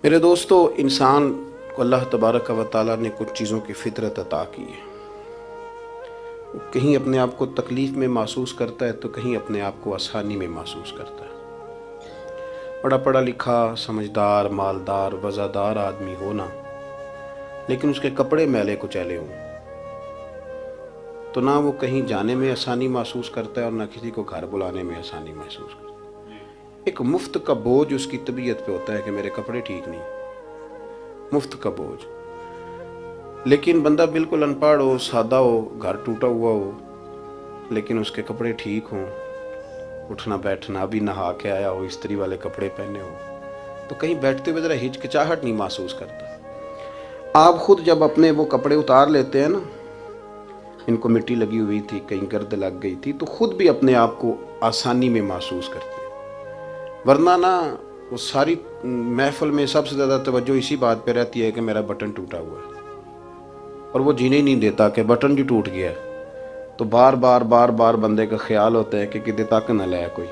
میرے دوستو، انسان کو اللہ تبارک و تعالیٰ نے کچھ چیزوں کی فطرت عطا کی ہے۔ وہ کہیں اپنے آپ کو تکلیف میں محسوس کرتا ہے تو کہیں اپنے آپ کو آسانی میں محسوس کرتا ہے۔ بڑا پڑھا لکھا، سمجھدار، مالدار، وزادار آدمی ہونا، لیکن اس کے کپڑے میلے کچیلے ہوں تو نہ وہ کہیں جانے میں آسانی محسوس کرتا ہے اور نہ کسی کو گھر بلانے میں آسانی محسوس کرتا ہے۔ ایک مفت کا بوجھ اس کی طبیعت پہ ہوتا ہے کہ میرے کپڑے ٹھیک نہیں، مفت کا بوجھ۔ لیکن بندہ بالکل ان پڑھ ہو، سادہ ہو، گھر ٹوٹا ہوا ہو، لیکن اس کے کپڑے ٹھیک ہوں، اٹھنا بیٹھنا بھی نہا کے آیا ہو، استری والے کپڑے پہنے ہو، تو کہیں بیٹھتے ہوئے ذرا ہچکچاہٹ نہیں محسوس کرتا۔ آپ خود جب اپنے وہ کپڑے اتار لیتے ہیں نا، ان کو مٹی لگی ہوئی تھی، کہیں گرد لگ گئی تھی، تو خود بھی اپنے آپ کو آسانی میں محسوس کرتے ہیں۔ ورنہ نا وہ ساری محفل میں سب سے زیادہ توجہ اسی بات پہ رہتی ہے کہ میرا بٹن ٹوٹا ہوا ہے، اور وہ جینے نہیں دیتا کہ بٹن جو ٹوٹ گیا ہے، تو بار بار بندے کا خیال ہوتا ہے کہ کدے تک نہ لائے کوئی۔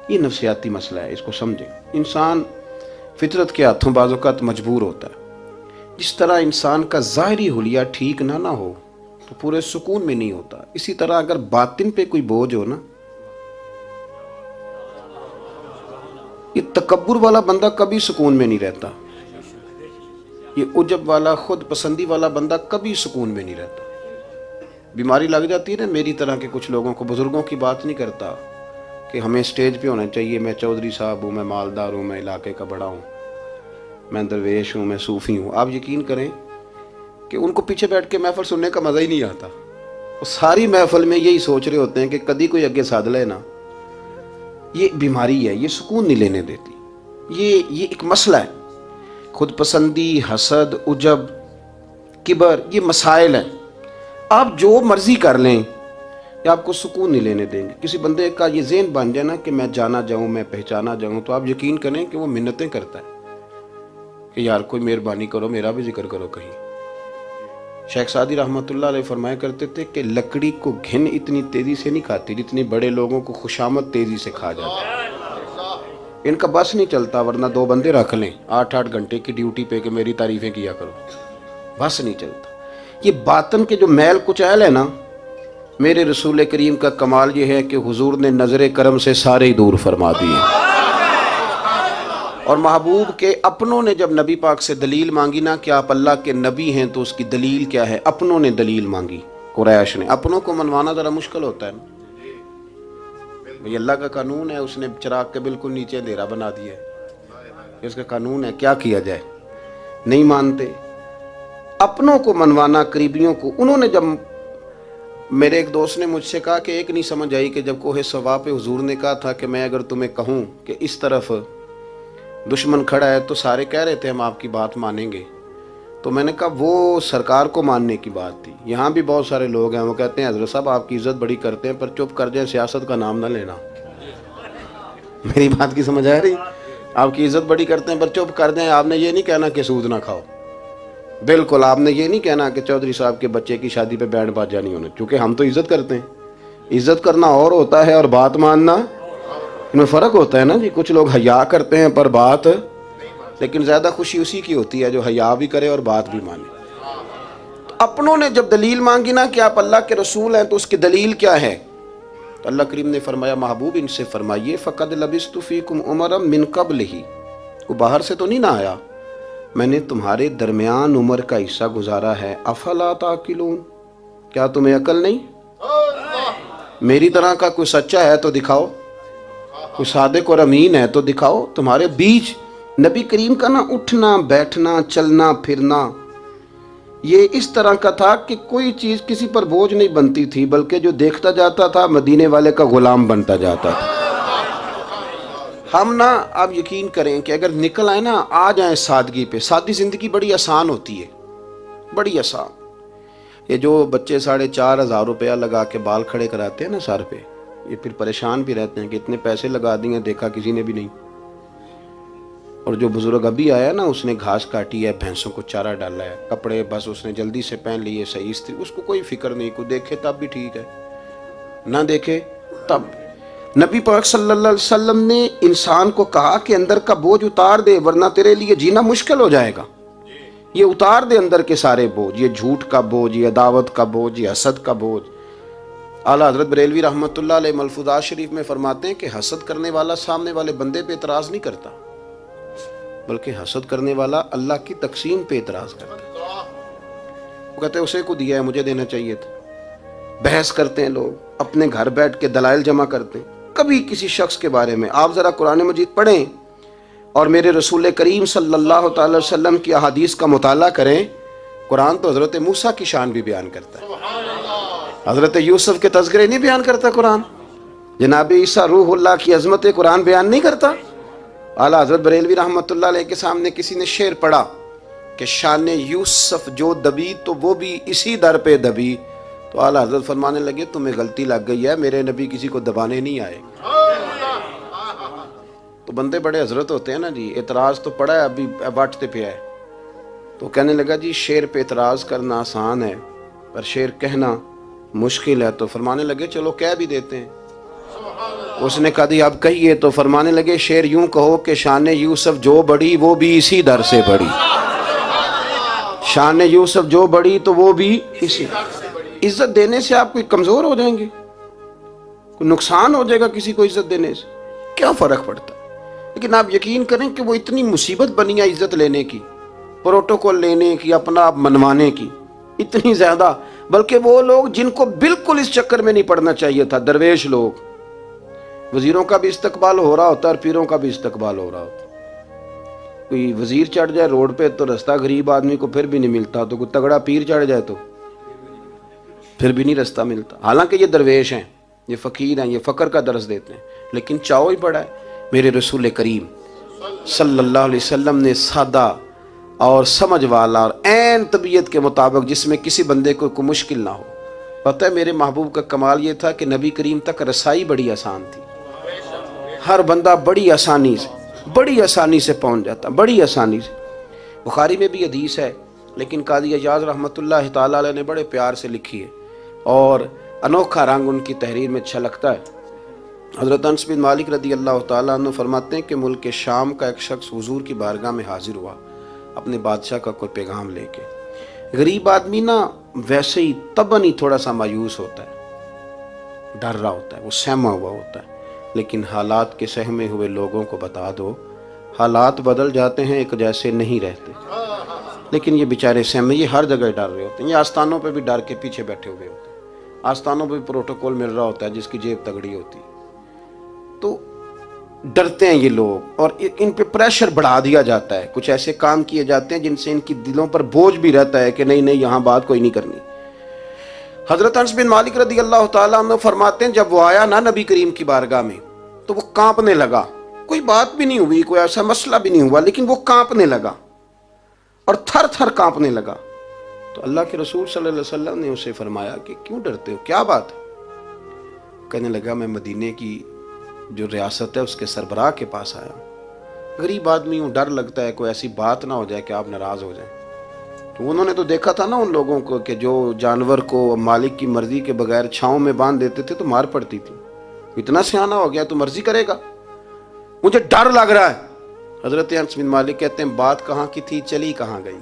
یہ نفسیاتی مسئلہ ہے، اس کو سمجھیں۔ انسان فطرت کے ہاتھوں بعض اوقات مجبور ہوتا ہے۔ جس طرح انسان کا ظاہری حلیہ ٹھیک نہ ہو تو پورے سکون میں نہیں ہوتا، اسی طرح اگر باطن پہ کوئی بوجھ ہو نا، یہ تکبر والا بندہ کبھی سکون میں نہیں رہتا، یہ عجب والا، خود پسندی والا بندہ کبھی سکون میں نہیں رہتا۔ بیماری لگ جاتی ہے نا میری طرح کے کچھ لوگوں کو، بزرگوں کی بات نہیں کرتا کہ ہمیں سٹیج پہ ہونا چاہیے، میں چودھری صاحب ہوں، میں مالدار ہوں، میں علاقے کا بڑا ہوں، میں درویش ہوں، میں صوفی ہوں۔ آپ یقین کریں کہ ان کو پیچھے بیٹھ کے محفل سننے کا مزہ ہی نہیں آتا۔ وہ ساری محفل میں یہی سوچ رہے ہوتے ہیں کہ کدی کوئی اگے ساتھ لے نا۔ یہ بیماری ہے، یہ سکون نہیں لینے دیتی، یہ ایک مسئلہ ہے۔ خود پسندی، حسد، عجب، کبر، یہ مسائل ہیں۔ آپ جو مرضی کر لیں، یہ آپ کو سکون نہیں لینے دیں گے۔ کسی بندے کا یہ ذہن بن جائے نا کہ میں جانا جاؤں، میں پہچانا جاؤں، تو آپ یقین کریں کہ وہ منتیں کرتا ہے کہ یار کوئی مہربانی کرو، میرا بھی ذکر کرو کہیں۔ شیخ سعدی رحمۃ اللہ علیہ فرمایا کرتے تھے کہ لکڑی کو گھن اتنی تیزی سے نہیں کھاتی جتنی بڑے لوگوں کو خوشامد تیزی سے کھا جاتا ہے۔ ان کا بس نہیں چلتا، ورنہ 2 بندے رکھ لیں 8 گھنٹے کی ڈیوٹی پہ کہ میری تعریفیں کیا کرو، بس نہیں چلتا۔ یہ باطن کے جو میل کچیل ہے نا، میرے رسول کریم کا کمال یہ ہے کہ حضور نے نظر کرم سے سارے ہی دور فرما دیے۔ اور محبوب کے اپنوں نے جب نبی پاک سے دلیل مانگی نا کہ آپ اللہ کے نبی ہیں تو اس کی دلیل کیا ہے، اپنوں نے دلیل مانگی، قریش نے۔ اپنوں کو منوانا ذرا مشکل ہوتا ہے نا، یہ اللہ کا قانون ہے، اس نے چراغ کے بالکل نیچے اندھیرا بنا دیا ہے، اس کا قانون ہے، کیا کیا جائے، نہیں مانتے۔ اپنوں کو منوانا، قریبیوں کو۔ انہوں نے جب، میرے ایک دوست نے مجھ سے کہا کہ ایک نہیں سمجھ آئی کہ جب کوہ صفا پہ حضور نے کہا تھا کہ میں اگر تمہیں کہوں کہ اس طرف دشمن کھڑا ہے تو سارے کہہ رہے تھے ہم آپ کی بات مانیں گے، تو میں نے کہا وہ سرکار کو ماننے کی بات تھی۔ یہاں بھی بہت سارے لوگ ہیں وہ کہتے ہیں حضرت صاحب آپ کی عزت بڑی کرتے ہیں پر چپ کر جائیں، سیاست کا نام نہ لینا۔ میری بات کی سمجھ آ رہی؟ آپ کی عزت بڑی کرتے ہیں پر چپ کر جائیں۔ آپ نے یہ نہیں کہنا کہ سود نہ کھاؤ، بالکل آپ نے یہ نہیں کہنا کہ چودھری صاحب کے بچے کی شادی پہ بینڈ باجا نہیں ہونا، کیونکہ ہم تو عزت کرتے ہیں۔ عزت کرنا اور ہوتا ہے اور بات ماننا، ان میں فرق ہوتا ہے نا جی۔ کچھ لوگ حیا کرتے ہیں پر بات، لیکن زیادہ خوشی اسی کی ہوتی ہے جو حیا بھی کرے اور بات بھی مانے۔ اپنوں نے جب دلیل مانگی نا کہ آپ اللہ کے رسول ہیں تو اس کی دلیل کیا ہے، تو اللہ کریم نے فرمایا محبوب ان سے فرمائیے فقد لبثت فیکم عمرا من قبلہ، وہ باہر سے تو نہیں نہ آیا، میں نے تمہارے درمیان عمر کا حصہ گزارا ہے، افلا تعقلون، کیا تمہیں عقل نہیں؟ میری طرح کا کوئی سچا ہے تو دکھاؤ، کوئی صادق اور امین ہے تو دکھاؤ۔ تمہارے بیچ نبی کریم کا نا اٹھنا بیٹھنا چلنا پھرنا یہ اس طرح کا تھا کہ کوئی چیز کسی پر بوجھ نہیں بنتی تھی، بلکہ جو دیکھتا جاتا تھا مدینے والے کا غلام بنتا جاتا تھا۔ ہم نا آپ یقین کریں کہ اگر نکل آئے نا، آ جائیں سادگی پہ، سادی زندگی بڑی آسان ہوتی ہے، بڑی آسان۔ یہ جو بچے 4,500 روپیہ لگا کے بال کھڑے کراتے ہیں نا سر پہ، یہ پھر پریشان بھی رہتے ہیں کہ اتنے پیسے لگا دیے دیکھا کسی نے بھی نہیں۔ اور جو بزرگ ابھی آیا نا، اس نے گھاس کاٹی ہے، بھینسوں کو چارہ ڈالا ہے، کپڑے بس اس نے جلدی سے پہن لیے، صحیح استری، اس کو کوئی فکر نہیں، کوئی دیکھے تب بھی ٹھیک ہے، نہ دیکھے تب۔ نبی پاک صلی اللہ علیہ وسلم نے انسان کو کہا کہ اندر کا بوجھ اتار دے ورنہ تیرے لیے جینا مشکل ہو جائے گا. یہ اتار دے اندر کے سارے بوجھ، یہ جھوٹ کا بوجھ، یہ عداوت کا بوجھ، یہ حسد کا بوجھ. اعلیٰ حضرت بریلوی رحمۃ اللہ علیہ ملفوظات شریف میں فرماتے ہیں کہ حسد کرنے والا سامنے والے بندے پہ اعتراض نہیں کرتا، بلکہ حسد کرنے والا اللہ کی تقسیم پہ اعتراض کرتا ہے. وہ کہتے ہیں اسے کو دیا ہے مجھے دینا چاہیے تھا. بحث کرتے ہیں لوگ، اپنے گھر بیٹھ کے دلائل جمع کرتے ہیں. کبھی کسی شخص کے بارے میں آپ ذرا قرآن مجید پڑھیں اور میرے رسول کریم صلی اللہ تعالی وسلم کی احادیث کا مطالعہ کریں. قرآن تو حضرت موسیٰ کی شان بھی بیان کرتا ہے، حضرت یوسف کے تذکرے نہیں بیان کرتا قرآن، جناب عیسیٰ روح اللہ کی عظمت قرآن بیان نہیں کرتا. اعلیٰ حضرت بریلوی رحمۃ اللہ علیہ کے سامنے کسی نے شعر پڑھا کہ شان یوسف جو دبی تو وہ بھی اسی در پہ دبی، تو اعلیٰ حضرت فرمانے لگے تمہیں غلطی لگ گئی ہے، میرے نبی کسی کو دبانے نہیں آئے. تو بندے بڑے حضرت ہوتے ہیں نا جی، اعتراض تو پڑا ہے ابھی باٹتے پہ ہے. تو کہنے لگا جی شعر پہ اعتراض کرنا آسان ہے پر شعر کہنا مشکل ہے. تو فرمانے لگے چلو کہہ بھی دیتے ہیں. اس نے کہا دی اب کہیے. تو فرمانے لگے شعر یوں کہو کہ شان یوسف جو بڑی وہ بھی اسی در سے بڑی. شان یوسف جو بڑی تو وہ بھی اسی. عزت دینے سے آپ کوئی کمزور ہو جائیں گے؟ کوئی نقصان ہو جائے گا کسی کو عزت دینے سے؟ کیا فرق پڑتا ہے؟ لیکن آپ یقین کریں کہ وہ اتنی مصیبت بنی ہے عزت لینے کی، پروٹوکول لینے کی، اپنا آپ منوانے کی، اتنی زیادہ. بلکہ وہ لوگ جن کو بالکل اس چکر میں نہیں پڑنا چاہیے تھا، درویش لوگ، وزیروں کا بھی استقبال ہو رہا ہوتا ہے اور پیروں کا بھی استقبال ہو رہا ہوتا ہے. کوئی وزیر چڑھ جائے روڈ پہ تو رستہ غریب آدمی کو پھر بھی نہیں ملتا، تو کوئی تگڑا پیر چڑھ جائے تو پھر بھی نہیں رستہ ملتا. حالانکہ یہ درویش ہیں، یہ فقیر ہیں، یہ فقر کا درس دیتے ہیں، لیکن چاؤ ہی بڑا ہے. میرے رسول کریم صلی اللہ علیہ وسلم نے سادہ اور سمجھ والا اور عین طبیعت کے مطابق جس میں کسی بندے کو کوئی مشکل نہ ہو. پتہ ہے میرے محبوب کا کمال یہ تھا کہ نبی کریم تک رسائی بڑی آسان تھی. ہر بندہ بڑی آسانی سے پہنچ جاتا، بڑی آسانی سے. بخاری میں بھی حدیث ہے لیکن قاضی اعجاز رحمۃ اللہ تعالی علیہ نے بڑے پیار سے لکھی ہے اور انوکھا رنگ ان کی تحریر میں اچھا لگتا ہے. حضرت انس بن مالک رضی اللہ تعالیٰ عنہ فرماتے ہیں کہ ملک شام کا ایک شخص حضور کی بارگاہ میں حاضر ہوا اپنے بادشاہ کا کوئی پیغام لے کے. غریب آدمی نا ویسے ہی طبعاً ہی تھوڑا سا مایوس ہوتا ہے، ڈر رہا ہوتا ہے، وہ سہما ہوا ہوتا ہے. لیکن حالات کے سہمے ہوئے لوگوں کو بتا دو، حالات بدل جاتے ہیں، ایک جیسے نہیں رہتے. لیکن یہ بیچارے سہمے، یہ ہر جگہ ڈر رہے ہوتے ہیں. یہ آستانوں پہ بھی ڈر کے پیچھے بیٹھے ہوئے ہوتے ہیں، آستانوں پہ بھی پروٹوکول مل رہا ہوتا ہے جس کی جیب تگڑی ہوتی. تو ڈرتے ہیں یہ لوگ اور ان پہ پریشر بڑھا دیا جاتا ہے. کچھ ایسے کام کیے جاتے ہیں جن سے ان کی دلوں پر بوجھ بھی رہتا ہے کہ نہیں یہاں بات کوئی نہیں کرنی. حضرت انس بن مالک رضی اللہ تعالیٰ عنہ فرماتے ہیں جب وہ آیا نا نبی کریم کی بارگاہ میں تو وہ کانپنے لگا. کوئی بات بھی نہیں ہوئی، کوئی ایسا مسئلہ بھی نہیں ہوا، لیکن وہ کانپنے لگا اور تھر تھر کانپنے لگا. تو اللہ کے رسول صلی اللہ علیہ وسلم نے اسے فرمایا کہ کیوں ڈرتے ہو، کیا بات ہے؟ کہنے لگا میں مدینے کی جو ریاست ہے اس کے سربراہ کے پاس آیا ہوں. غریب آدمی ہوں، ڈر لگتا ہے کوئی ایسی بات نہ ہو جائے کہ آپ ناراض ہو جائیں. تو انہوں نے تو دیکھا تھا نا ان لوگوں کو کہ جو جانور کو مالک کی مرضی کے بغیر چھاؤں میں باندھ دیتے تھے تو مار پڑتی تھی. اتنا سیانا ہو گیا تو مرضی کرے گا، مجھے ڈر لگ رہا ہے. حضرت انس بن مالک کہتے ہیں بات کہاں کی تھی، چلی کہاں گئی.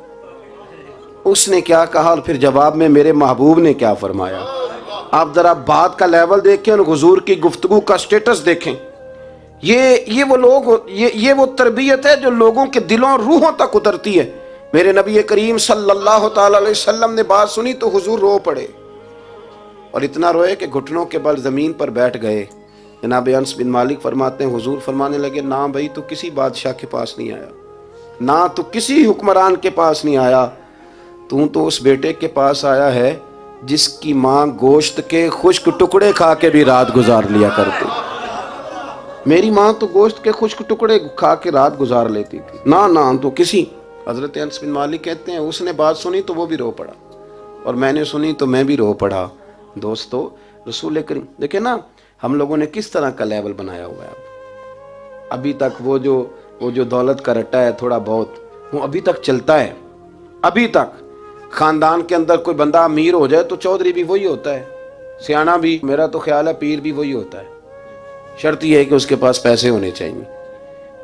اس نے کیا کہا اور پھر جواب میں میرے محبوب نے کیا فرمایا. آپ ذرا بات کا لیول دیکھیں اور حضور کی گفتگو کا سٹیٹس دیکھیں. یہ وہ لوگ، یہ وہ تربیت ہے جو لوگوں کے دلوں روحوں تک اترتی ہے. میرے نبی کریم صلی اللہ تعالی علیہ وسلم نے بات سنی تو حضور رو پڑے اور اتنا روئے کہ گھٹنوں کے بل زمین پر بیٹھ گئے. جناب انس بن مالک فرماتے ہیں حضور فرمانے لگے نہ بھائی تو کسی بادشاہ کے پاس نہیں آیا، نہ تو کسی حکمران کے پاس نہیں آیا، تو اس بیٹے کے پاس آیا ہے جس کی ماں گوشت کے خشک ٹکڑے کھا کے بھی رات گزار لیا کرتی. میری ماں تو گوشت کے خشک ٹکڑے کھا کے رات گزار لیتی تھی، نہ تو کسی. حضرت انس بن مالک کہتے ہیں اس نے بات سنی تو وہ بھی رو پڑا اور میں نے سنی تو میں بھی رو پڑا. دوستو رسول کریم دیکھیں نا ہم لوگوں نے کس طرح کا لیول بنایا ہوا ہے. ابھی تک وہ جو دولت کا رٹا ہے تھوڑا بہت وہ ابھی تک چلتا ہے. ابھی تک خاندان کے اندر کوئی بندہ امیر ہو جائے تو چودھری بھی وہی ہوتا ہے، سیانا بھی، میرا تو خیال ہے پیر بھی وہی ہوتا ہے. شرط یہ ہے کہ اس کے پاس پیسے ہونے چاہیے،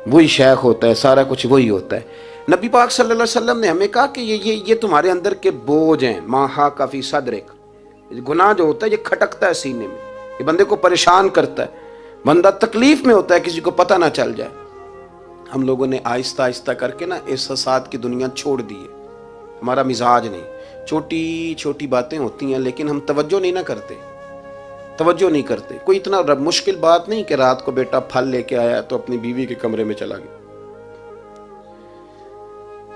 وہی شیخ ہوتا ہے، سارا کچھ وہی ہوتا ہے۔ نبی پاک صلی اللہ علیہ وسلم نے ہمیں کہا کہ یہ تمہارے اندر کے بوجھ ہیں، ما حاک فی صدرک، گناہ جو ہوتا ہے یہ کھٹکتا ہے سینے میں، یہ بندے کو پریشان کرتا ہے، بندہ تکلیف میں ہوتا ہے کسی کو پتہ نہ چل جائے۔ ہم لوگوں نے آہستہ آہستہ کر کے نا احساسات کی دنیا چھوڑ دی ہے، ہمارا مزاج نہیں، چھوٹی چھوٹی باتیں ہوتی ہیں لیکن ہم توجہ نہیں کرتے۔ کوئی اتنا مشکل بات نہیں کہ رات کو بیٹا پھل لے کے آیا تو اپنی بیوی کے کمرے میں چلا گیا۔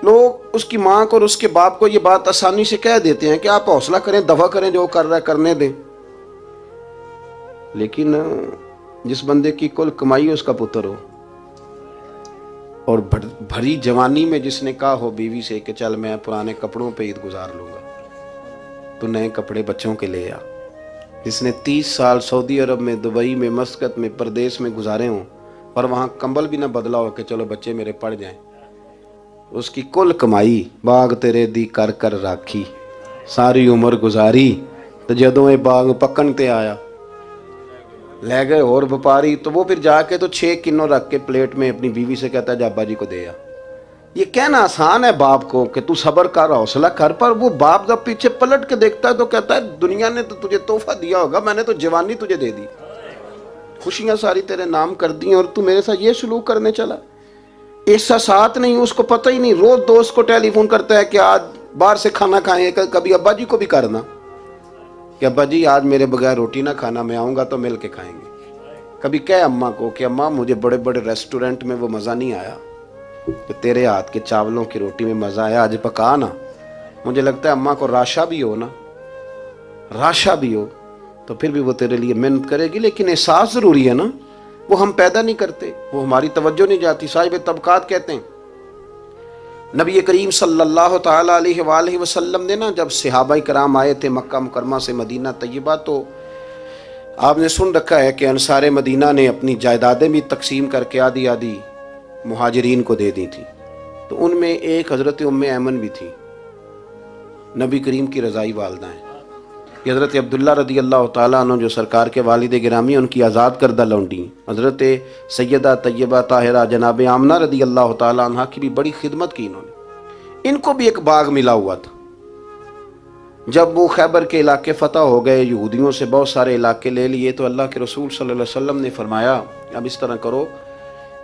لوگ اس کی ماں کو اور اس کے باپ کو یہ بات آسانی سے کہہ دیتے ہیں کہ آپ حوصلہ کریں، دفع کریں، جو کر رہا ہے کرنے دیں، لیکن جس بندے کی کل کمائی اس کا پتر ہو اور بھری جوانی میں جس نے کہا ہو بیوی سے کہ چل میں پرانے کپڑوں پہ عید گزار لوں گا، تو نئے کپڑے بچوں کے لے آ، جس نے 30 سال سعودی عرب میں، دبئی میں، مسقط میں، پردیس میں گزارے ہوں اور وہاں کمبل بھی نہ بدلا ہو کہ چلو بچے میرے پڑ جائیں، اس کی کل کمائی باغ تیرے دی کر کر راکھی، ساری عمر گزاری، تو جدوں یہ باغ پکن تے آیا لے گئے اور وپاری، تو وہ پھر جا کے تو 6 کنوں رکھ کے پلیٹ میں اپنی بیوی سے کہتا ہے جا ابا جی کو دے آ۔ یہ کہنا آسان ہے باپ کو کہ تو صبر کر، حوصلہ کر، پر وہ باپ جب پیچھے پلٹ کے دیکھتا ہے تو کہتا ہے دنیا نے تو تجھے تحفہ دیا ہوگا، میں نے تو جوانی تجھے دے دی، خوشیاں ساری تیرے نام کر دی اور تو میرے ساتھ یہ سلوک کرنے چلا۔ احساسات نہیں، اس کو پتہ ہی نہیں، روز دوست کو ٹیلی فون کرتا ہے کہ آج باہر سے کھانا کھائیں، کبھی ابا جی کو بھی کرنا کہ ابا جی آج میرے بغیر روٹی نہ کھانا، میں آؤں گا تو مل کے کھائیں گے۔ کبھی کہے اماں کو کہ اماں مجھے بڑے بڑے ریسٹورنٹ میں وہ مزہ نہیں آیا کہ تیرے ہاتھ کے چاولوں کی روٹی میں مزہ آیا، آج پکا نا۔ مجھے لگتا ہے اماں کو راشا بھی ہو نا، راشا بھی ہو تو پھر بھی وہ تیرے لیے محنت کرے گی، لیکن احساس ضروری ہے نا، وہ ہم پیدا نہیں کرتے، وہ ہماری توجہ نہیں جاتی۔ صاحب طبقات کہتے ہیں نبی کریم صلی اللہ تعالی علیہ وآلہ وسلم نے نا جب صحابہ کرام آئے تھے مکہ مکرمہ سے مدینہ طیبہ، تو آپ نے سن رکھا ہے کہ انصار مدینہ نے اپنی جائیدادیں بھی تقسیم کر کے آدھی آدھی مہاجرین کو دے دی تھی، تو ان میں ایک حضرت ام ایمن بھی تھی، نبی کریم کی رضائی والدہ ہیں، یہ حضرت عبداللہ رضی اللہ تعالیٰ عنہ جو سرکار کے والد گرامی، ان کی آزاد کردہ لونڈی حضرت سیدہ طیبہ طاہرہ جناب آمنہ رضی اللہ تعالیٰ عنہ کی بھی بڑی خدمت کی انہوں نے۔ ان کو بھی ایک باغ ملا ہوا تھا، جب وہ خیبر کے علاقے فتح ہو گئے، یہودیوں سے بہت سارے علاقے لے لیے، تو اللہ کے رسول صلی اللہ علیہ وسلم نے فرمایا اب اس طرح کرو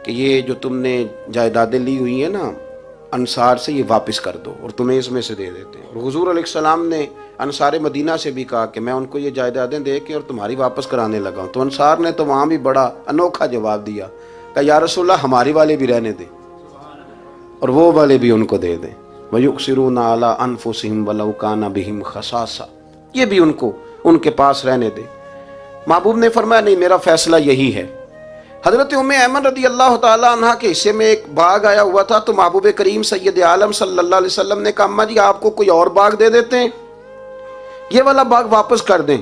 کہ یہ جو تم نے جائیدادیں لی ہوئی ہیں نا انصار سے، یہ واپس کر دو اور تمہیں اس میں سے دے دیتے ہیں۔ اور حضور علیہ السلام نے انصار مدینہ سے بھی کہا کہ میں ان کو یہ جائیدادیں دے کے اور تمہاری واپس کرانے لگا ہوں، تو انصار نے تو وہاں بھی بڑا انوکھا جواب دیا کہ یا رسول اللہ ہماری والے بھی رہنے دیں اور وہ والے بھی ان کو دے دیں، وَيُؤْثِرُونَ عَلَىٰ أَنفُسِهِمْ وَلَوْ كَانَ بِهِمْ خَصَاصَةٌ، یہ بھی ان کو ان کے پاس رہنے دے۔ محبوب نے فرمایا نہیں، میرا فیصلہ یہی ہے۔ حضرت ام ایمن رضی اللہ تعالیٰ عنہ کے حصے میں ایک باغ آیا ہوا تھا، تو محبوب کریم سید عالم صلی اللہ علیہ وسلم نے کہا اماں جی آپ کو کوئی اور باغ دے دیتے ہیں، یہ والا باغ واپس کر دیں۔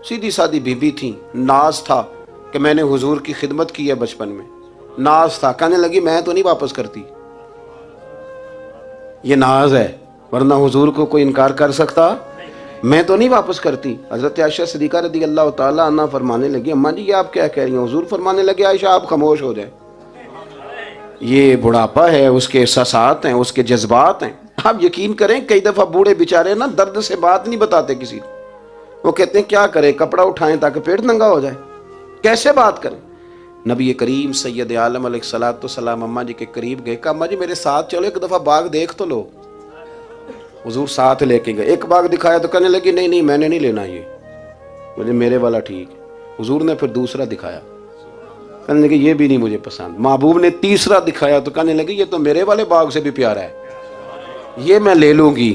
سیدھی سادی بی بی تھی، ناز تھا کہ میں نے حضور کی خدمت کی ہے بچپن میں، ناز تھا، کہنے لگی میں تو نہیں واپس کرتی، یہ ناز ہے، ورنہ حضور کو کوئی انکار کر سکتا، میں تو نہیں واپس کرتی۔ حضرت عائشہ صدیقہ رضی اللہ تعالیٰ عنہ فرمانے لگی اماں جی یہ آپ کیا کہہ رہی ہیں؟ حضور فرمانے لگے عائشہ آپ خاموش ہو جائیں، یہ بڑھاپا ہے، اس کے احساسات ہیں، اس کے جذبات ہیں۔ آپ یقین کریں کئی دفعہ بوڑھے بیچارے نا درد سے بات نہیں بتاتے کسی کو، وہ کہتے ہیں کیا کریں، کپڑا اٹھائیں تاکہ پیٹ ننگا ہو جائے، کیسے بات کریں۔ نبی کریم سید عالم علیہ الصلوۃ والسلام اماں جی کے قریب گئے، کہا اماں جی میرے ساتھ چلو ایک دفعہ باغ دیکھ تو لو۔ حضور ساتھ لے کے گئے، ایک باغ دکھایا تو کہنے لگی نہیں نہیں میں نے نہیں لینا، یہ مجھے میرے والا ٹھیک ہے۔ حضور نے پھر دوسرا دکھایا، کہنے لگی یہ بھی نہیں مجھے پسند۔ محبوب نے تیسرا دکھایا تو کہنے لگی یہ تو میرے والے باغ سے بھی پیارا ہے، یہ میں لے لوں گی۔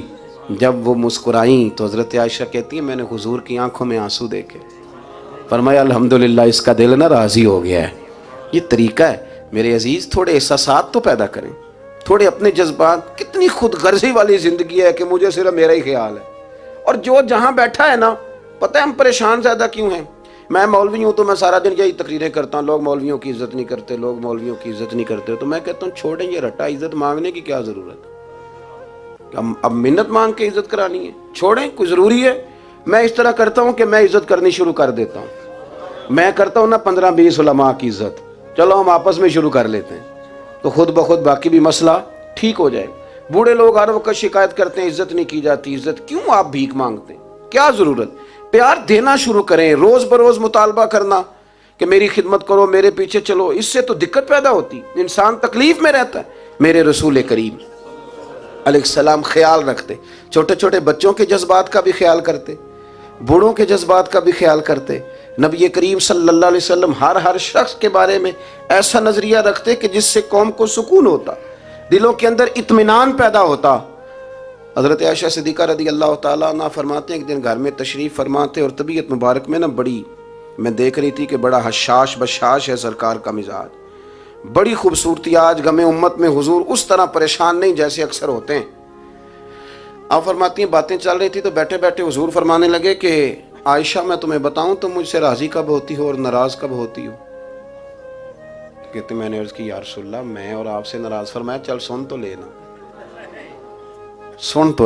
جب وہ مسکرائیں تو حضرت عائشہ کہتی ہیں میں نے حضور کی آنکھوں میں آنسو دیکھے، فرمایا الحمدللہ اس کا دل نہ راضی ہو گیا ہے۔ یہ طریقہ ہے میرے عزیز، تھوڑے احساسات تو پیدا کریں، تھوڑے اپنے جذبات۔ کتنی خود غرضی والی زندگی ہے کہ مجھے صرف میرا ہی خیال ہے، اور جو جہاں بیٹھا ہے نا، پتہ ہے ہم پریشان زیادہ کیوں ہیں؟ میں مولوی ہوں تو میں سارا دن یہی تقریریں کرتا ہوں، لوگ مولویوں کی عزت نہیں کرتے، لوگ مولویوں کی عزت نہیں کرتے، تو میں کہتا ہوں چھوڑیں یہ رٹا، عزت مانگنے کی کیا ضرورت ہے؟ اب منت مانگ کے عزت کرانی ہے؟ چھوڑیں، کوئی ضروری ہے؟ میں اس طرح کرتا ہوں کہ میں عزت کرنی شروع کر دیتا ہوں، میں کرتا ہوں نا 15-20 علماء کی عزت، چلو ہم آپس میں شروع کر لیتے ہیں تو خود بخود باقی بھی مسئلہ ٹھیک ہو جائے. بوڑھے لوگ ہر وقت شکایت کرتے ہیں عزت نہیں کی جاتی. عزت کیوں آپ بھیک مانگتے ہیں؟ کیا ضرورت؟ پیار دینا شروع کریں، روز بروز مطالبہ کرنا کہ میری خدمت کرو، میرے پیچھے چلو، اس سے تو دقت پیدا ہوتی، انسان تکلیف میں رہتا ہے. میرے رسول کریم علیہ السلام خیال رکھتے، چھوٹے چھوٹے بچوں کے جذبات کا بھی خیال کرتے، بوڑھوں کے جذبات کا بھی خیال کرتے. نبی کریم صلی اللہ علیہ وسلم ہر شخص کے بارے میں ایسا نظریہ رکھتے کہ جس سے قوم کو سکون ہوتا، دلوں کے اندر اطمینان پیدا ہوتا. حضرت عائشہ صدیقہ رضی اللہ تعالیٰ عنہ فرماتے ہیں ایک دن گھر میں تشریف فرماتے اور طبیعت مبارک میں بڑی، میں دیکھ رہی تھی کہ بڑا حشاش بشاش ہے سرکار کا مزاج، بڑی خوبصورتی. آج غم امت میں حضور اس طرح پریشان نہیں جیسے اکثر ہوتے ہیں. آپ فرماتی ہیں باتیں چل رہی تھی تو بیٹھے بیٹھے حضور فرمانے لگے کہ عائشہ میں تمہیں بتاؤں تم مجھ سے راضی کب ہوتی ہو اور ناراض کب ہوتی ہو؟ کہتے میں نے عرض کی یا رسول اللہ میں اور آپ سے ناراض. فرمایا چل سن تو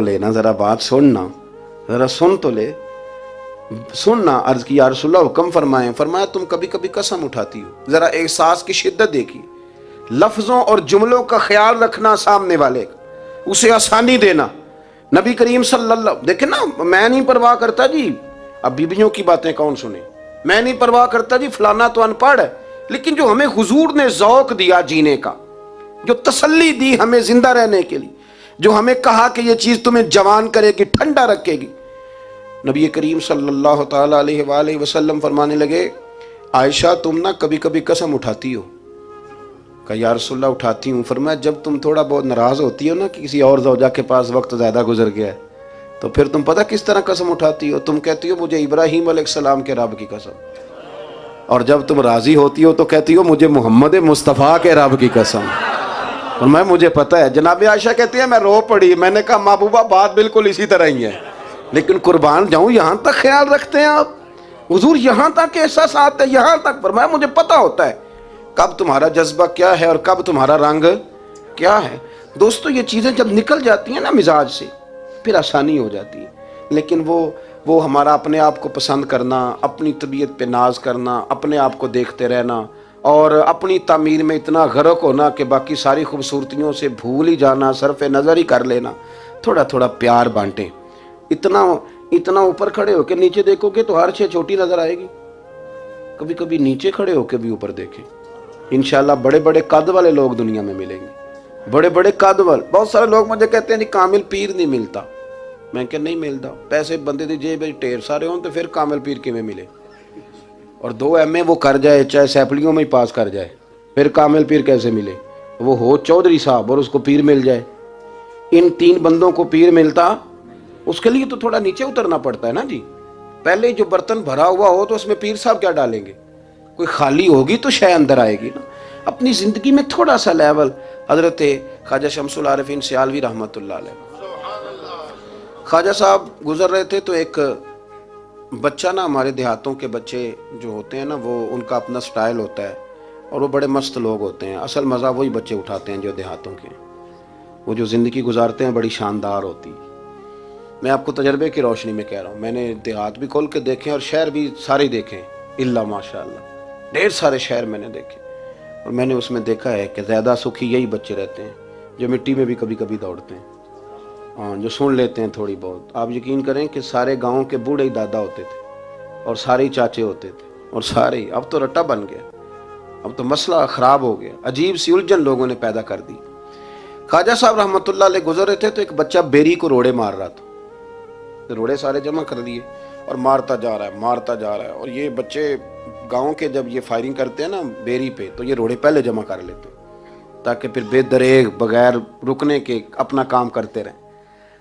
لینا ذرا بات سننا، ذرا سن تو لے، سننا. عرض کی یا رسول اللہ حکم فرمائیں. فرمایا تم کبھی کبھی قسم اٹھاتی ہو. ذرا احساس کی شدت دیکھی، لفظوں اور جملوں کا خیال رکھنا، سامنے والے اسے آسانی دینا. نبی کریم صلی اللہ، دیکھیں نا، میں نہیں پرواہ کرتا جی اب بیویوں کی باتیں کون سنے، میں نہیں پرواہ کرتا جی فلانا تو ان پڑھ ہے، لیکن جو ہمیں حضور نے ذوق دیا جینے کا، جو تسلی دی ہمیں زندہ رہنے کے لیے، جو ہمیں کہا کہ یہ چیز تمہیں جوان کرے گی، ٹھنڈا رکھے گی. نبی کریم صلی اللہ تعالیٰ علیہ وآلہ وسلم فرمانے لگے عائشہ تم نہ کبھی کبھی قسم اٹھاتی ہو. کہا یا رسول اللہ اٹھاتی ہوں. فرمایا جب تم تھوڑا بہت ناراض ہوتی ہو نا کہ کسی اور زوجہ کے پاس وقت زیادہ گزر گیا ہے تو پھر تم پتہ کس طرح قسم اٹھاتی ہو؟ تم کہتی ہو مجھے ابراہیم علیہ السلام کے رب کی قسم، اور جب تم راضی ہوتی ہو تو کہتی ہو مجھے محمد مصطفیٰ کے رب کی قسم. اور مجھے پتہ ہے. جناب عائشہ کہتی ہے میں رو پڑی. میں نے کہا محبوبہ بات بالکل اسی طرح ہی ہے، لیکن قربان جاؤں یہاں تک خیال رکھتے ہیں آپ حضور، یہاں تک احساسات ہے، یہاں تک. فرمایا مجھے پتہ ہوتا ہے کب تمہارا جذبہ کیا ہے اور کب تمہارا رنگ کیا ہے. دوستو یہ چیزیں جب نکل جاتی ہیں نا مزاج سے پھر آسانی ہو جاتی ہے. لیکن وہ ہمارا اپنے آپ کو پسند کرنا، اپنی طبیعت پہ ناز کرنا، اپنے آپ کو دیکھتے رہنا اور اپنی تعمیر میں اتنا غرق ہونا کہ باقی ساری خوبصورتیوں سے بھول ہی جانا، صرف نظر ہی کر لینا. تھوڑا تھوڑا پیار بانٹیں. اتنا اوپر کھڑے ہو کے نیچے دیکھو گے تو ہر چیز چھوٹی نظر آئے گی. کبھی کبھی نیچے کھڑے ہو کے بھی اوپر دیکھیں، انشاءاللہ بڑے بڑے قد والے لوگ دنیا میں ملیں گے، بڑے بڑے قد والے. بہت سارے لوگ مجھے کہتے ہیں نہیں کامل پیر نہیں ملتا. میں کہ نہیں ملتا. پیسے بندے دی جیب میں ٹھیر سارے ہوں تو پھر کامل پیر کیویں ملے؟ اور 2 MA وہ کر جائے چاہے سیپلیوں میں ہی پاس کر جائے پھر کامل پیر کیسے ملے؟ وہ ہو چودھری صاحب اور اس کو پیر مل جائے. ان 3 بندوں کو پیر ملتا، اس کے لیے تو تھوڑا نیچے اترنا پڑتا ہے نا جی. پہلے جو برتن بھرا ہوا ہو تو اس میں پیر صاحب کیا ڈالیں گے؟ کوئی خالی ہوگی تو شے اندر آئے گی نا. اپنی زندگی میں تھوڑا سا لیول. حضرت خواجہ شمس العارفین سیالوی رحمۃ اللہ علیہ، خواجہ صاحب گزر رہے تھے تو ایک بچہ نا، ہمارے دیہاتوں کے بچے جو ہوتے ہیں نا وہ ان کا اپنا سٹائل ہوتا ہے اور وہ بڑے مست لوگ ہوتے ہیں. اصل مزہ وہی بچے اٹھاتے ہیں جو دیہاتوں کے، وہ جو زندگی گزارتے ہیں بڑی شاندار ہوتی. میں آپ کو تجربے کی روشنی میں کہہ رہا ہوں. میں نے دیہات بھی کھول کے دیکھے اور شہر بھی سارے دیکھے الا ماشاء اللہ، ڈھیر سارے شہر میں نے دیکھے. اور میں نے اس میں دیکھا ہے کہ زیادہ سکھی یہی بچے رہتے ہیں جو مٹی میں بھی کبھی کبھی دوڑتے ہیں، ہاں جو سن لیتے ہیں تھوڑی بہت. آپ یقین کریں کہ سارے گاؤں کے بوڑھے ہی دادا ہوتے تھے اور سارے ہی چاچے ہوتے تھے اور سارے ہی. اب تو رٹا بن گیا، اب تو مسئلہ خراب ہو گیا، عجیب سی الجھن لوگوں نے پیدا کر دی. خواجہ صاحب رحمۃ اللہ علیہ گزر رہے تھے تو ایک بچہ بیری کو روڑے مار رہا تھا. روڑے سارے جمع کر دیے اور مارتا جا رہا ہے. اور یہ بچے گاؤں کے جب یہ فائرنگ کرتے ہیں نا بیری پہ تو یہ روڑے پہلے جمع کر لیتے ہیں تاکہ پھر بے دریغ بغیر رکنے کے اپنا کام کرتے رہیں.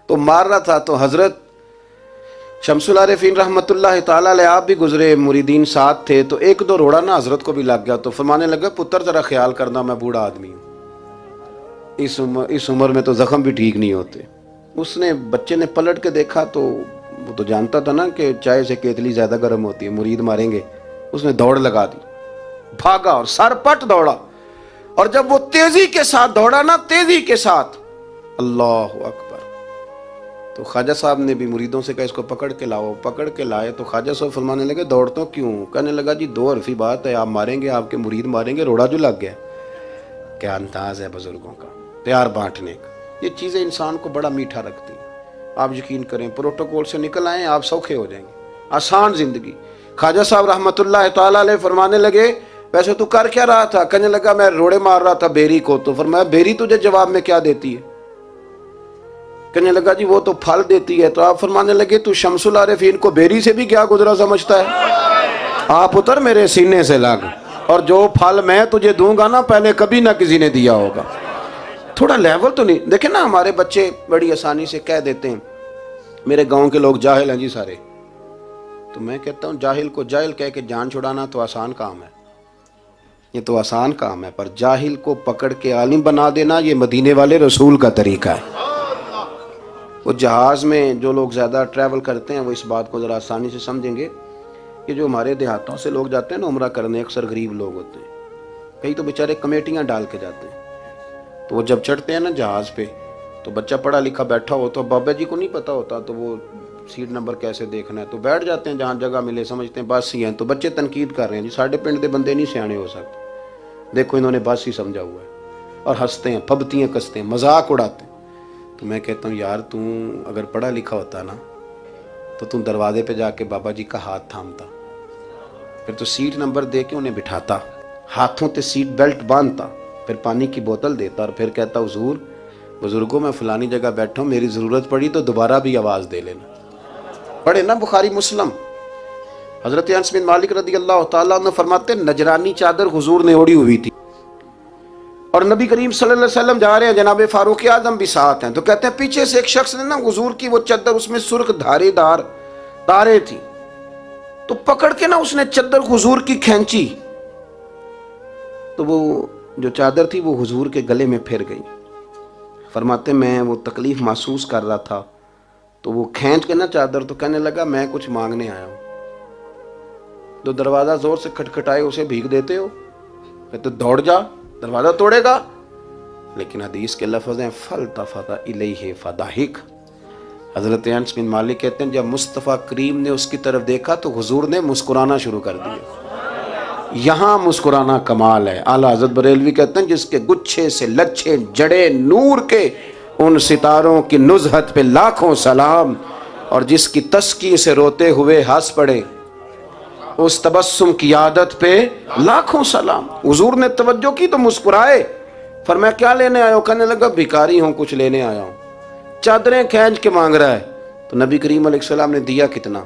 تو مار رہا تھا تو حضرت شمس العارفین رحمۃ اللہ تعالیٰ علیہ آپ بھی گزرے، مریدین ساتھ تھے، تو 1-2 روڑا نا حضرت کو بھی لگ گیا. تو فرمانے لگا پتر ذرا خیال کرنا میں بوڑھا آدمی ہوں، اس عمر میں تو زخم بھی ٹھیک نہیں ہوتے. اس نے بچے نے پلٹ کے دیکھا تو وہ تو جانتا تھا نا کہ چائے سے کیتلی زیادہ گرم ہوتی ہے، مرید ماریں گے. اس نے دوڑ لگا دی، بھاگا اور سر پٹ دوڑا. اور جب وہ تیزی کے ساتھ دوڑا نا، تیزی کے ساتھ، اللہ اکبر، تو تو خواجہ صاحب نے بھی مریدوں سے کہا اس کو پکڑ کے لاؤ، پکڑ کے لائے تو خواجہ صاحب فرمانے لگے دوڑتا کیوں؟ کہنے لگا جی دو حرفی بات ہے، آپ ماریں گے، آپ کے مرید ماریں گے، روڑا جو لگ گیا۔ کیا انداز ہے بزرگوں کا، پیار بانٹنے کا، یہ چیزیں انسان کو بڑا میٹھا رکھتی ہیں۔ آپ یقین کریں پروٹوکول سے نکل آئیں آپ سوکھے ہو جائیں گے، آسان زندگی۔ خواجہ صاحب رحمۃ اللہ تعالیٰ علیہ فرمانے لگے ویسے تو کر کیا رہا تھا؟ کہنے لگا میں روڑے مار رہا تھا بیری کو۔ تو فرمایا بیری تجھے جواب میں کیا دیتی ہے؟ کہنے لگا جی وہ تو پھل دیتی ہے۔ تو آپ فرمانے لگے تو شمس العارفین کو بیری سے بھی کیا گزرا سمجھتا ہے؟ آپ اتر میرے سینے سے لگ، اور جو پھل میں تجھے دوں گا نا پہلے کبھی نہ کسی نے دیا ہوگا۔ تھوڑا لیول تو نہیں دیکھیں نا، ہمارے بچے بڑی آسانی سے کہہ دیتے ہیں میرے گاؤں کے لوگ جاہل ہیں جی سارے۔ تو میں کہتا ہوں جاہل کو جاہل کہہ کے جان چھڑانا تو آسان کام ہے، یہ تو آسان کام ہے، پر جاہل کو پکڑ کے عالم بنا دینا یہ مدینے والے رسول کا طریقہ ہے۔ وہ جہاز میں جو لوگ زیادہ ٹریول کرتے ہیں وہ اس بات کو ذرا آسانی سے سمجھیں گے کہ جو ہمارے دیہاتوں سے لوگ جاتے ہیں نا عمرہ کرنے، اکثر غریب لوگ ہوتے ہیں، کئی تو بیچارے کمیٹیاں ڈال کے جاتے ہیں۔ تو وہ جب چڑھتے ہیں نا جہاز پہ تو بچہ پڑھا لکھا بیٹھا ہو تو بابا جی کو نہیں پتا ہوتا، تو وہ سیٹ نمبر کیسے دیکھنا ہے، تو بیٹھ جاتے ہیں جہاں جگہ ملے، سمجھتے ہیں بس ہی ہیں۔ تو بچے تنقید کر رہے ہیں جی ساڑھے پنڈ دے بندے نہیں سیانے ہو سکتے، دیکھو انہوں نے بس ہی سمجھا ہوا ہے، اور ہنستے ہیں، پھبتیاں کستے ہیں، مذاق اڑاتے ہیں۔ تو میں کہتا ہوں یار تو اگر پڑھا لکھا ہوتا نا تو تم دروازے پہ جا کے بابا جی کا ہاتھ تھامتا، پھر تو سیٹ نمبر دے کے انہیں بٹھاتا، ہاتھوں تے سیٹ بیلٹ باندھتا، پھر پانی کی بوتل دیتا اور پھر کہتا حضور بزرگوں میں فلانی جگہ بیٹھا ہوں، میری ضرورت پڑی تو دوبارہ بھی آواز دے لینا۔ پڑھے نا بخاری مسلم، حضرت انس بن مالک رضی اللہ تعالیٰ عنہ فرماتے نجرانی چادر حضور نے اوڑھی ہوئی تھی اور نبی کریم صلی اللہ علیہ وسلم جا رہے ہیں، جناب فاروق اعظم بھی ساتھ ہیں۔ تو کہتے ہیں پیچھے سے ایک شخص نے نا حضور کی وہ چادر، اس میں سرخ دھارے دار تارے تھی، تو پکڑ کے نا اس نے چادر حضور کی کھینچی، تو وہ جو چادر تھی وہ حضور کے گلے میں پھر گئی۔ فرماتے میں وہ تکلیف محسوس کر رہا تھا، تو وہ کھینچ کے نا چادر، تو کہنے لگا میں کچھ مانگنے آیا ہوں۔ تو دروازہ زور سے کھٹکھٹائے اسے بھیگ دیتے ہو، کہتے دوڑ جا دروازہ توڑے گا، لیکن حدیث کے لفظ ہیں فَالْتَفَتَ إِلَيْهِ فَضَحِكَ۔ حضرت انس بن مالک کہتے ہیں جب مصطفیٰ کریم نے اس کی طرف دیکھا تو حضور نے مسکرانا شروع کر دیا۔ یہاں مسکرانا کمال ہے۔ اعلیٰ حضرت بریلوی کہتے ہیں جس کے گچھے سے لچھے جڑے نور کے ان ستاروں کی نزہت پہ لاکھوں سلام، اور جس کی تسکی سے روتے ہوئے ہنس پڑے اس تبسم کی عادت پہ لاکھوں سلام۔ حضور نے توجہ کی تو مسکرائے، فرمایا کیا لینے آئے ہو؟ کہنے لگا بھکاری ہوں، کچھ لینے آیا ہوں۔ چادریں کھینچ کے مانگ رہا ہے، تو نبی کریم علیہ السلام نے دیا کتنا؟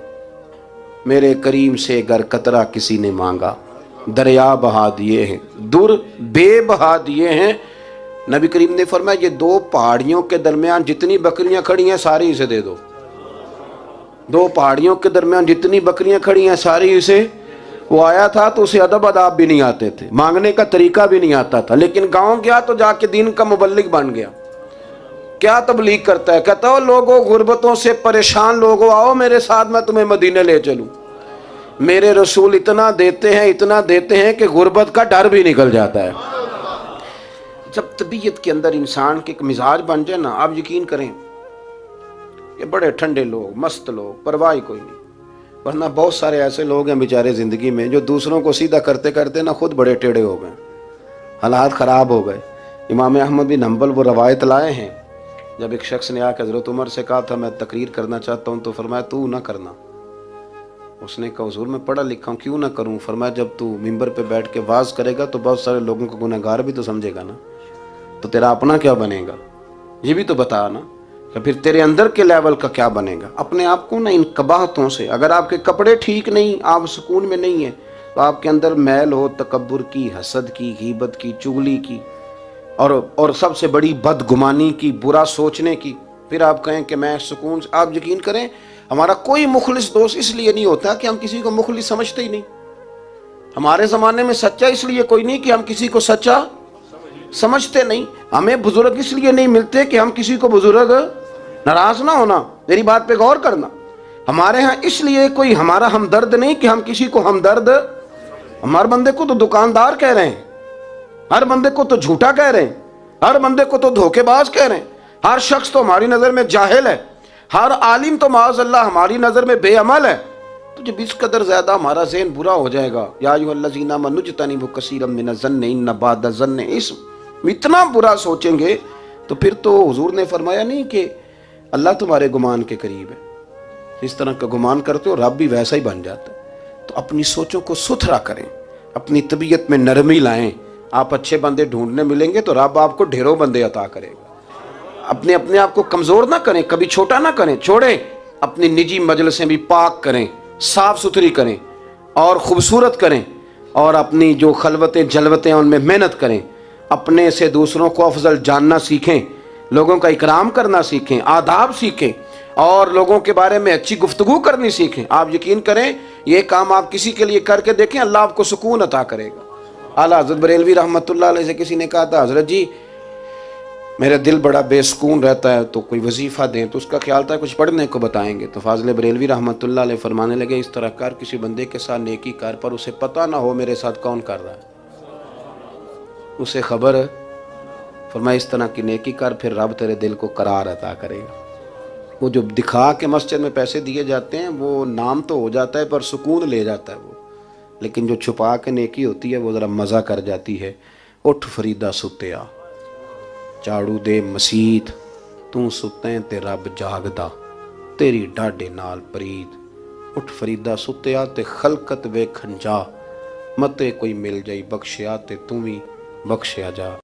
میرے کریم سے گر قطرہ کسی نے مانگا دریا بہا دیے ہیں، در بے بہا دیے ہیں۔ نبی کریم نے فرمایا یہ دو پہاڑیوں کے درمیان جتنی بکریاں کھڑی ہیں ساری اسے دے دو، دو پہاڑیوں کے درمیان جتنی بکریاں کھڑی ہیں ساری اسے۔ وہ آیا تھا تو اسے ادب آداب بھی نہیں آتے تھے، مانگنے کا طریقہ بھی نہیں آتا تھا، لیکن گاؤں گیا تو جا کے دین کا مبلغ بن گیا۔ کیا تبلیغ کرتا ہے؟ کہتا ہو لوگوں غربتوں سے پریشان لوگوں آؤ میرے ساتھ، میں تمہیں مدینے لے چلوں۔ میرے رسول اتنا دیتے ہیں کہ غربت کا ڈر بھی نکل جاتا ہے۔ جب طبیعت کے اندر انسان کے ایک مزاج بن جائے نا، آپ یقین کریں کہ بڑے ٹھنڈے لوگ، مست لوگ، پرواہ کوئی نہیں۔ ورنہ بہت سارے ایسے لوگ ہیں بیچارے زندگی میں جو دوسروں کو سیدھا کرتے کرتے نا خود بڑے ٹیڑے ہو گئے، حالات خراب ہو گئے۔ امام احمد بن حنبل وہ روایت لائے ہیں، جب ایک شخص نے آ کے حضرت عمر سے کہا تھا میں تقریر کرنا چاہتا ہوں، تو فرمایا تو نہ کرنا۔ اس نے کہا حضور میں پڑھا لکھا ہوں کیوں نہ کروں؟ فرمایا جب تو ممبر پہ بیٹھ کے واز کرے گا تو بہت سارے لوگوں کو گنہگار بھی تو سمجھے گا نا، تو تیرا اپنا کیا بنے گا؟ یہ بھی تو بتا نا کہ پھر تیرے اندر کے لیول کا کیا بنے گا۔ اپنے آپ کو نا ان قباحتوں سے، اگر آپ کے کپڑے ٹھیک نہیں، آپ سکون میں نہیں ہیں، تو آپ کے اندر میل ہو تکبر کی، حسد کی، غیبت کی، چغلی کی، اور سب سے بڑی بدگمانی کی، برا سوچنے کی، پھر آپ کہیں کہ میں سکون سے۔ آپ یقین کریں ہمارا کوئی مخلص دوست اس لیے نہیں ہوتا کہ ہم کسی کو مخلص سمجھتے ہی نہیں۔ ہمارے زمانے میں سچا اس لیے کوئی نہیں کہ ہم کسی کو سچا سمجھتے نہیں۔ ہمیں بزرگ اس لیے نہیں ملتے کہ ہم کسی کو بزرگ، ناراض نہ ہونا، میری بات پہ غور کرنا، ہمارے ہاں اس لیے کوئی ہمارا ہمدرد نہیں کہ ہم کسی کو ہمدرد، ہمارے بندے کو تو دکاندار کہہ رہے ہیں، ہر بندے کو تو جھوٹا کہہ رہے ہیں، ہر بندے کو تو دھوکے باز کہہ رہے ہیں، ہر شخص تو ہماری نظر میں جاہل ہے۔ ہر عالم تو معاذ اللہ ہماری نظر میں بے عمل ہے، تو جب اس قدر زیادہ ہمارا ذہن برا ہو جائے گا، یا ایھا الذین آمنوا اجتنبوا کثیرا من الظن ان بعض الظن اثم، اتنا برا سوچیں گے تو پھر تو حضور نے فرمایا نہیں کہ اللہ تمہارے گمان کے قریب ہے، اس طرح کا گمان کرتے ہو رب بھی ویسا ہی بن جاتا ہے۔ تو اپنی سوچوں کو ستھرا کریں، اپنی طبیعت میں نرمی لائیں۔ آپ اچھے بندے ڈھونڈنے ملیں گے تو رب آپ کو ڈھیروں بندے عطا کرے گا۔ اپنے آپ کو کمزور نہ کریں، کبھی چھوٹا نہ کریں، چھوڑیں۔ اپنی نجی مجلسیں بھی پاک کریں، صاف ستھری کریں اور خوبصورت کریں، اور اپنی جو خلوتیں جلوتیں ان میں محنت کریں۔ اپنے سے دوسروں کو افضل جاننا سیکھیں، لوگوں کا اکرام کرنا سیکھیں، آداب سیکھیں، اور لوگوں کے بارے میں اچھی گفتگو کرنی سیکھیں۔ آپ یقین کریں یہ کام آپ کسی کے لیے کر کے دیکھیں، اللہ آپ کو سکون عطا کرے گا۔ اعلیٰ حضرت بریلوی رحمۃ اللہ علیہ سے کسی نے کہا تھا، حضرت جی میرا دل بڑا بے سکون رہتا ہے، تو کوئی وظیفہ دیں، تو اس کا خیال تھا کچھ پڑھنے کو بتائیں گے۔ تو فاضل بریلوی رحمۃ اللہ علیہ فرمانے لگے، اس طرح کر، کسی بندے کے ساتھ نیکی کر، پر اسے پتہ نہ ہو میرے ساتھ کون کر رہا ہے، اسے خبر ہے۔ فرمایا اس طرح کی نیکی کر، پھر رب تیرے دل کو قرار عطا کرے گا۔ وہ جو دکھا کے مسجد میں پیسے دیے جاتے ہیں وہ نام تو ہو جاتا ہے پر سکون لے جاتا ہے وہ، لیکن جو چھپا کے نیکی ہوتی ہے وہ ذرا مزہ کر جاتی ہے۔ اٹھ فریدا ستیا، چاڑو دے مسیت، تو ستیں تے رب جاگدا، تیری ڈاڈے نال پرید۔ اٹھ فریدا ستیا تے خلقت ویکھن جا، متے کوئی مل جائی بخشیا تے تو بھی بخشیا جا۔